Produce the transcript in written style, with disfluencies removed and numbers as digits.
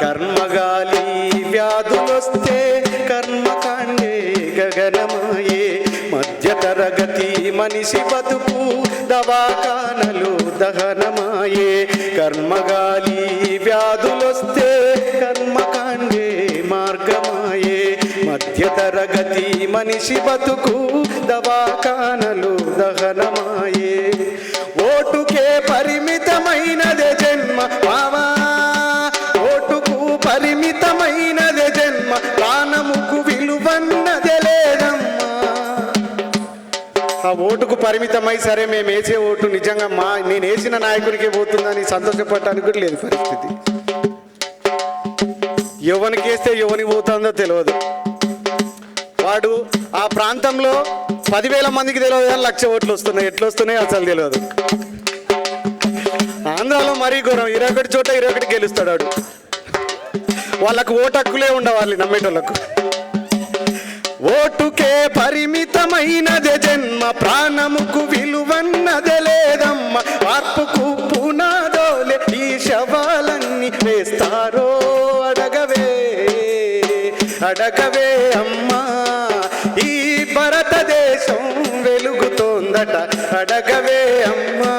కర్మగాలి వ్యాధులొస్తే కర్మకాండే గగనమాయే మధ్యతరగతి మనిషి బతుకు దవాఖానలు దహనమాయే కర్మగాలి వ్యాధులొస్తే కర్మకాండే మార్గమాయే మధ్యతరగతి మనిషి బతుకు దవాఖానలు దహనమాయే ఓటుకే పరిమితమైనదే జన్మ మావా ఓటుకు పరిమితమైనదే జన్మ ప్రాణముకు విలువన్నదే లేదమ్మా ఆ ఓటుకు పరిమితమై సరే మేము వేసే ఓటు నిజంగా నేను వేసిన నాయకునికే పోతుందని సంతోషపడటానికి కూడా లేదు పరిస్థితి ఎవరికి వేస్తే ఎవరికి పోతుందో తెలియదు వాడు ఆ ప్రాంతంలో 10,000 మందికి తెలియదు కానీ 1,00,000 ఓట్లు వస్తున్నాయి ఎట్లా వస్తున్నాయి అసలు తెలియదు ఆంధ్రాలో మరీ ఘోరం 21 చోట 21 గెలుస్తాడు వాడు వాళ్ళకు ఓటు హక్కులే ఉండవాలి నమ్మేటోళ్ళకు ఓటుకే పరిమితమైనదే జన్మ ప్రాణముకు విలువన్నదే లేదమ్మ మార్పుకు పునాదోలే ఈ శవాలన్నీ వేస్తారో అడగవే అడగవే అమ్మా ఈ భారతదేశం వెలుగుతోందట అడగవే అమ్మా